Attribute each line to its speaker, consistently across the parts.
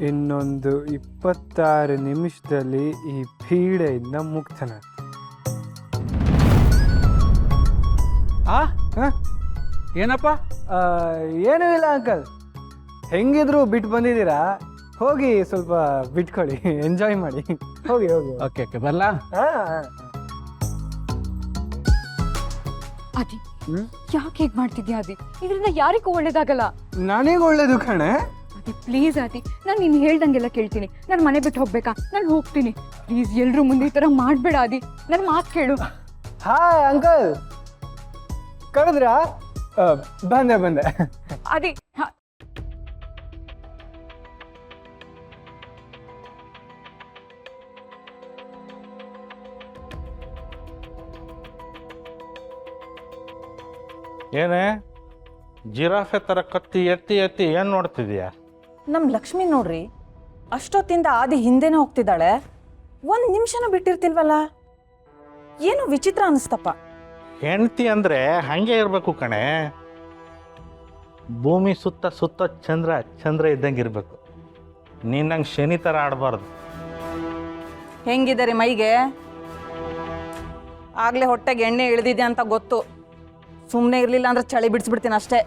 Speaker 1: ಇನ್ನೊಂದು 26 ನಿಮಿಷದಲ್ಲಿ ಈ ಪೀಡೆಯಿಂದ ಮುಕ್ತನ.
Speaker 2: ಏನಪ್ಪ?
Speaker 1: ಏನೂ ಇಲ್ಲ ಅಂಕಲ್, ಹೆಂಗಿದ್ರು ಬಿಟ್ಟು ಬಂದಿದ್ದೀರಾ, ಹೋಗಿ ಸ್ವಲ್ಪ ಬಿಟ್ಕೊಳ್ಳಿ, ಎಂಜಾಯ್ ಮಾಡಿ. ಹೋಗಿ ಹೋಗಿ.
Speaker 2: ಓಕೆ ಓಕೆ, ಬರ್ಲಾ?
Speaker 3: ಅದಿ ಯಾಕೆ ಹೀಗೆ ಮಾಡ್ತಿದ್ಯಾ ಅದಿ? ಇದರಿಂದ ಯಾರಿಗೂ ಒಳ್ಳೇದಾಗಲ್ಲ.
Speaker 1: ನನಗೆ ಒಳ್ಳೇದು ಕಣೆ.
Speaker 3: ಅದಿ ಪ್ಲೀಸ್ ಅದಿ, ನಾನು ನೀನು ಹೇಳ್ದಂಗೆಲ್ಲ ಕೇಳ್ತೀನಿ. ನಾನು ಮನೆ ಬಿಟ್ಟು ಹೋಗ್ಬೇಕಾ? ನಾನು ಹೋಗ್ತೀನಿ. ಪ್ಲೀಸ್ ಎಲ್ರೂ ಮುಂದೆ ಈ ಥರ ಮಾಡಬೇಡ ಅದಿ, ನನ್ನ ಮಾತು ಕೇಳು.
Speaker 1: ಹಾಯ್ ಅಂಕಲ್, ಕರೆದ್ರಾ? ಬಂದೆ.
Speaker 3: ಅದಿ
Speaker 4: ಏನೇ ಜಿರಾಫೆ ಥರ ಕತ್ತಿ ಎತ್ತಿ ಎತ್ತಿ ಏನು ನೋಡ್ತಿದ್ಯಾ?
Speaker 5: ನಮ್ಮ ಲಕ್ಷ್ಮಿ ನೋಡ್ರಿ, ಅಷ್ಟೊತ್ತಿಂದ ಆದಿ ಹಿಂದೆನೇ ಹೋಗ್ತಿದ್ದಾಳೆ. ಒಂದು ನಿಮಿಷನೂ ಬಿಟ್ಟಿರ್ತಿಲ್ವಲ್ಲ, ಏನು ವಿಚಿತ್ರ ಅನಿಸ್ತಪ್ಪ.
Speaker 4: ಹೆಂಡ್ತಿ ಅಂದರೆ ಹಾಗೆ ಇರಬೇಕು ಕಣೆ. ಭೂಮಿ ಸುತ್ತ ಸುತ್ತ ಚಂದ್ರ ಇದ್ದಂಗೆ ಇರಬೇಕು. ನೀನಂಗೆ ಶನಿ ಥರ ಆಡಬಾರ್ದು.
Speaker 5: ಹೆಂಗಿದ್ದಾರೆ ಮೈಗೆ? ಆಗಲೇ ಹೊಟ್ಟೆಗೆ ಎಣ್ಣೆ ಇಳಿದಿದೆ ಅಂತ ಗೊತ್ತು. ಸುಮ್ಮನೆ ಇರಲಿಲ್ಲ ಅಂದ್ರೆ ಚಳಿ ಬಿಡಿಸ್ಬಿಡ್ತೀನಿ ಅಷ್ಟೇ.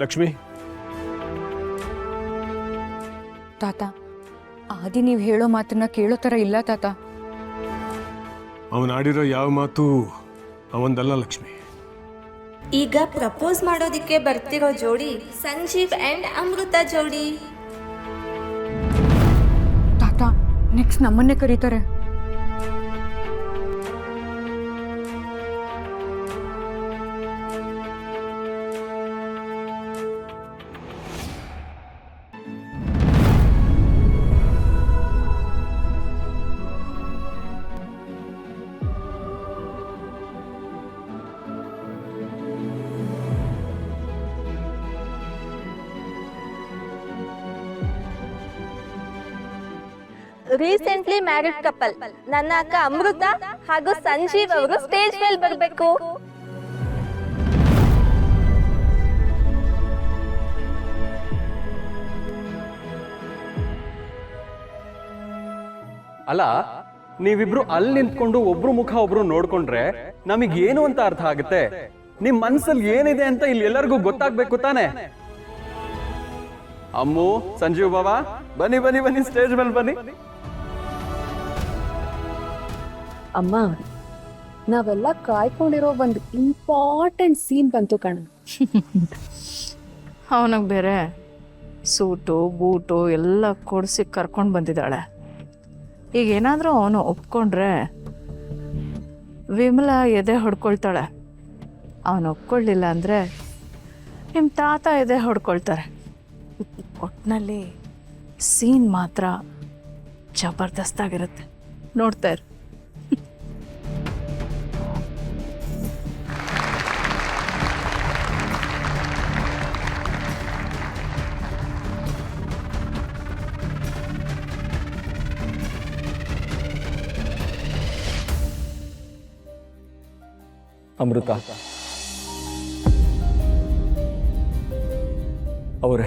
Speaker 6: ಲಕ್ಷ್ಮಿ,
Speaker 3: ತಾತ, ಆದಿ ನೀವು ಹೇಳೋ ಮಾತನ್ನ ಕೇಳೋ ಥರ ಇಲ್ಲ ತಾತ.
Speaker 6: ಅವನಾಡಿರೋ ಯಾವ ಮಾತು ಅವಂದಲ್ಲ ಲಕ್ಷ್ಮಿ.
Speaker 7: ಈಗ ಪ್ರಪೋಸ್ ಮಾಡೋದಿಕ್ಕೆ ಬರ್ತಿರೋ ಜೋಡಿ ಸಂಜೀವ್ ಅಂಡ್ ಅಮೃತ ಜೋಡಿ.
Speaker 3: ತಾತ, ನೆಕ್ಸ್ಟ್ ನಮ್ಮನ್ನೇ ಕರೀತಾರೆ.
Speaker 7: ರೀಸೆಂಟ್ಲಿ ಮ್ಯಾರಿಡ್ ಕಪಲ್ ನನ್ನ ಅಕ್ಕ ಅಮೃತ ಹಾಗೂ ಸಂಜೀವ್ ಅವರು ಸ್ಟೇಜ್ ಮೇಲೆ ಬರಬೇಕು.
Speaker 2: ಅಲ್ಲ, ನೀವಿಬ್ರು ಅಲ್ಲಿ ನಿಂತ್ಕೊಂಡು ಒಬ್ರು ಮುಖ ಒಬ್ರು ನೋಡ್ಕೊಂಡ್ರೆ ನಮಗ್ ಏನು ಅಂತ ಅರ್ಥ ಆಗುತ್ತೆ. ನಿಮ್ ಮನ್ಸಲ್ಲಿ ಏನಿದೆ ಅಂತ ಇಲ್ಲಿ ಎಲ್ಲರಿಗೂ ಗೊತ್ತಾಗ್ಬೇಕು ತಾನೆ. ಅಮ್ಮು, ಸಂಜೀವ್ ಬಾಬಾ, ಬನ್ನಿ ಬನ್ನಿ ಬನ್ನಿ, ಸ್ಟೇಜ್ ಮೇಲೆ ಬನ್ನಿ.
Speaker 8: ಅಮ್ಮ, ನಾವೆಲ್ಲ ಕಾಯ್ಕೊಂಡಿರೋ ಒಂದು ಇಂಪಾರ್ಟೆಂಟ್ ಸೀನ್ ಬಂತು ಕಣ.
Speaker 9: ಅವನಿಗೆ ಬೇರೆ ಸೂಟು ಬೂಟು ಎಲ್ಲ ಕೊಡಿಸಿ ಕರ್ಕೊಂಡು ಬಂದಿದ್ದಾಳೆ. ಈಗ ಏನಾದರೂ ಅವನು ಒಪ್ಕೊಂಡ್ರೆ ವಿಮಲಾ ಎದೆ ಹೊಡ್ಕೊಳ್ತಾಳೆ. ಅವನು ಒಪ್ಕೊಳ್ಳಿಲ್ಲ ಅಂದರೆ ನಿಮ್ಮ ತಾತ ಎದೆ ಹೊಡ್ಕೊಳ್ತಾರೆ. ಒಟ್ಟಿನಲ್ಲಿ ಸೀನ್ ಮಾತ್ರ ಜಬರ್ದಸ್ತಾಗಿರುತ್ತೆ, ನೋಡ್ತಾ ಇರು.
Speaker 10: ಅಮೃತ ಅವರೇ,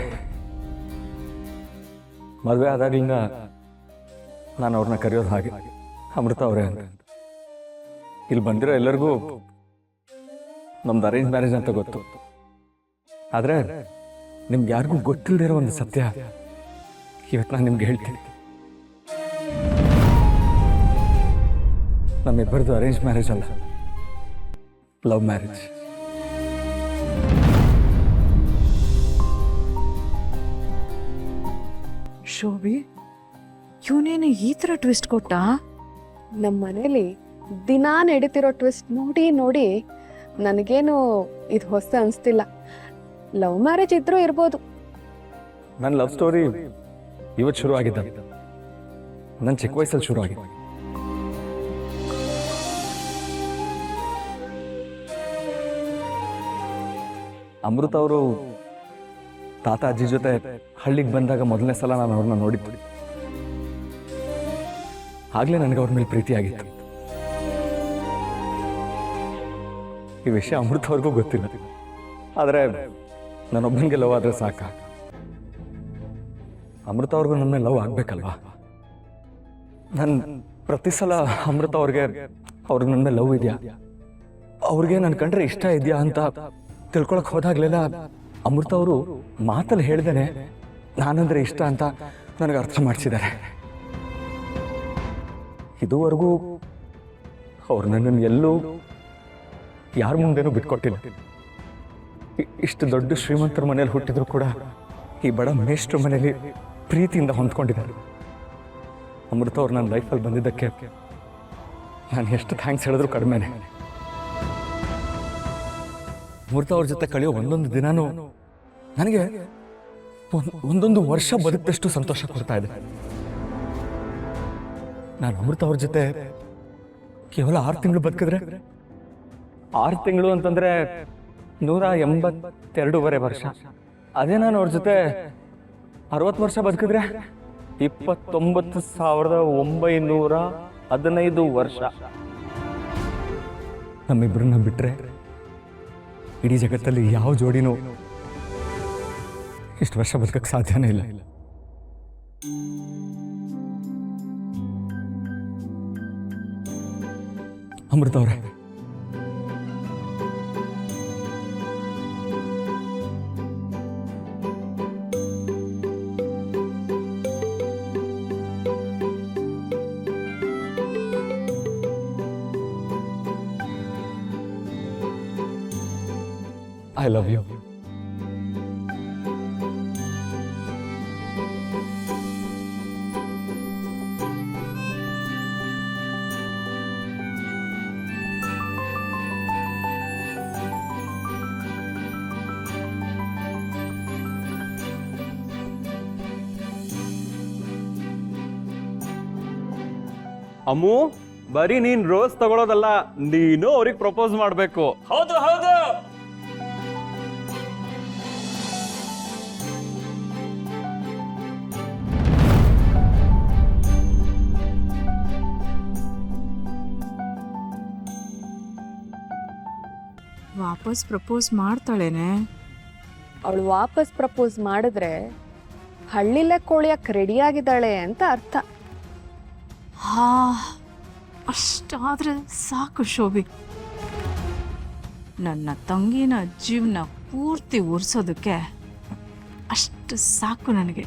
Speaker 10: ಮದುವೆ ಆದಾಗಲಿಂದ ನಾನು ಅವ್ರನ್ನ ಕರೆಯೋದು ಹಾಗೆ, ಅಮೃತ ಅವರೇ ಅಂತ. ಇಲ್ಲಿ ಬಂದಿರೋ ಎಲ್ಲರಿಗೂ ನಮ್ದು ಅರೇಂಜ್ ಮ್ಯಾರೇಜ್ ಅಂತ ಗೊತ್ತು. ಆದರೆ ನಿಮ್ಗೆ ಯಾರಿಗೂ ಗೊತ್ತಿಲ್ಲದಿರೋ ಒಂದು ಸತ್ಯ ಇವತ್ತು ನಾನು ನಿಮ್ಗೆ ಹೇಳ್ತೀನಿ. ನಮ್ಮಿಬ್ಬರದು ಅರೇಂಜ್ ಮ್ಯಾರೇಜ್ ಅಲ್ಲ, ಲವ್ ಮ್ಯಾರೇಜ್.
Speaker 9: ಶೋಭಿ, ಇವನೇನು ಈ ಥರ ಟ್ವಿಸ್ಟ್ ಕೊಟ್ಟ?
Speaker 8: ನಮ್ಮ ಮನೇಲಿ ದಿನಾ ನಡೀತಿರೋ ಟ್ವಿಸ್ಟ್ ನೋಡಿ ನೋಡಿ ನನಗೇನು ಇದು ಹೊಸ ಅನಿಸ್ತಿಲ್ಲ. ಲವ್ ಮ್ಯಾರೇಜ್ ಇದ್ರೂ ಇರ್ಬೋದು.
Speaker 10: ನನ್ನ ಲವ್ ಸ್ಟೋರಿ ಇವತ್ತು ಶುರು ಆಗಿದ್ದ, ನನ್ನ ಚಿಕ್ಕ ವಯಸ್ಸಲ್ಲಿ ಶುರು ಆಗಿದೆ. ಅಮೃತ ಅವರು ತಾತ ಅಜ್ಜಿ ಜೊತೆ ಹಳ್ಳಿಗೆ ಬಂದಾಗ ಮೊದಲನೇ ಸಲ ನಾನು ಅವ್ರನ್ನ ನೋಡಿದ್ದು. ಆಗಲೇ ನನಗೆ ಅವ್ರ ಮೇಲೆ ಪ್ರೀತಿ ಆಗಿತ್ತು. ಈ ವಿಷಯ ಅಮೃತ ಅವ್ರಿಗೂ ಗೊತ್ತಿಲ್ಲ. ಆದರೆ ನಾನೊಬ್ಬನಿಗೆ ಲವ್ ಆದರೆ ಸಾಕ. ಅಮೃತ ಅವ್ರಿಗೂ ನನ್ನ ಮೇಲೆ ಲವ್ ಆಗಬೇಕಲ್ವಾ? ನಾನು ಪ್ರತಿ ಸಲ ಅಮೃತ ಅವ್ರಿಗೆ ನನ್ನ ಮೇಲೆ ಲವ್ ಇದೆಯಾ, ಅವ್ರಿಗೆ ನನ್ನ ಕಂಡ್ರೆ ಇಷ್ಟ ಇದೆಯಾ ಅಂತ ತಿಳ್ಕೊಳಕ್ ಹೋದಾಗ್ಲೆಲ್ಲ ಅಮೃತ ಅವರು ಮಾತಲ್ಲಿ ಹೇಳ್ದೇನೆ ನಾನಂದ್ರೆ ಇಷ್ಟ ಅಂತ ನನಗೆ ಅರ್ಥ ಮಾಡಿಸಿದ್ದಾರೆ. ಇದುವರೆಗೂ ಅವ್ರು ನನ್ನನ್ನು ಎಲ್ಲೂ ಯಾರ ಮುಂದೆನೂ ಬಿಟ್ಕೊಟ್ಟಿಲ್ಲ. ಇಷ್ಟು ದೊಡ್ಡ ಶ್ರೀಮಂತರ ಮನೇಲಿ ಹುಟ್ಟಿದ್ರು ಕೂಡ ಈ ಬಡ ಮೇಷ್ಟ್ರ ಮನೇಲಿ ಪ್ರೀತಿಯಿಂದ ಹೊಂದ್ಕೊಂಡಿದ್ದಾರೆ. ಅಮೃತ ಅವ್ರು ನನ್ನ ಲೈಫಲ್ಲಿ ಬಂದಿದ್ದಕ್ಕೆ ನಾನು ಎಷ್ಟು ಥ್ಯಾಂಕ್ಸ್ ಹೇಳಿದ್ರು ಕಡಿಮೆನೆ. ಅಮೃತ ಅವ್ರ ಜೊತೆ ಕಳೆಯೋ ಒಂದೊಂದು ದಿನಾನೂ ನನಗೆ ಒಂದೊಂದು ವರ್ಷ ಬದುಕಿದಷ್ಟು ಸಂತೋಷ ಕೊಡ್ತಾ ಇದೆ. ನಾನು ಅಮೃತ ಅವ್ರ ಜೊತೆ ಕೇವಲ 6 ತಿಂಗಳು ಬದುಕಿದ್ರೆ, 6 ತಿಂಗಳು ಅಂತಂದ್ರೆ 182.5 ವರ್ಷ. ಅದೇ ನಾನು ಅವ್ರ ಜೊತೆ 60 ವರ್ಷ ಬದುಕಿದ್ರೆ 29,915 ವರ್ಷ. ನಮ್ಮಿಬ್ಬರನ್ನ ಬಿಟ್ರೆ ಇಡೀ ಜಗತ್ತಲ್ಲಿ ಯಾವ ಜೋಡಿನೂ ಇಷ್ಟು ವರ್ಷ ಬದುಕಕ್ಕೆ ಸಾಧ್ಯನೇ ಇಲ್ಲ. ಅಮೃತ ಅವರೇ, I love you.
Speaker 2: ಅಮ್ಮು, ಬರೀ ನೀನ್ ರೋಸ್ ತಗೊಳ್ಳೋದಲ್ಲ, ನೀನು ಅವ್ರಿಗೆ ಪ್ರಪೋಸ್ ಮಾಡ್ಬೇಕು.
Speaker 11: ಹೌದು ಹೌದು.
Speaker 9: ವಾಪಸ್ ಪ್ರಪೋಸ್ ಮಾಡ್ತಾಳೇನೆ?
Speaker 8: ಅವಳು ವಾಪಸ್ ಪ್ರಪೋಸ್ ಮಾಡಿದ್ರೆ ಹಳ್ಳಿಲೆ ಕೋಳಿಯಕ್ಕೆ ರೆಡಿಯಾಗಿದ್ದಾಳೆ ಅಂತ ಅರ್ಥ.
Speaker 9: ಹಾ, ಅಷ್ಟಾದ್ರೆ ಸಾಕು ಶೋಭಿ. ನನ್ನ ತಂಗಿನ ಜೀವನ ಪೂರ್ತಿ ಉರ್ಸೋದಕ್ಕೆ ಅಷ್ಟು ಸಾಕು ನನಗೆ.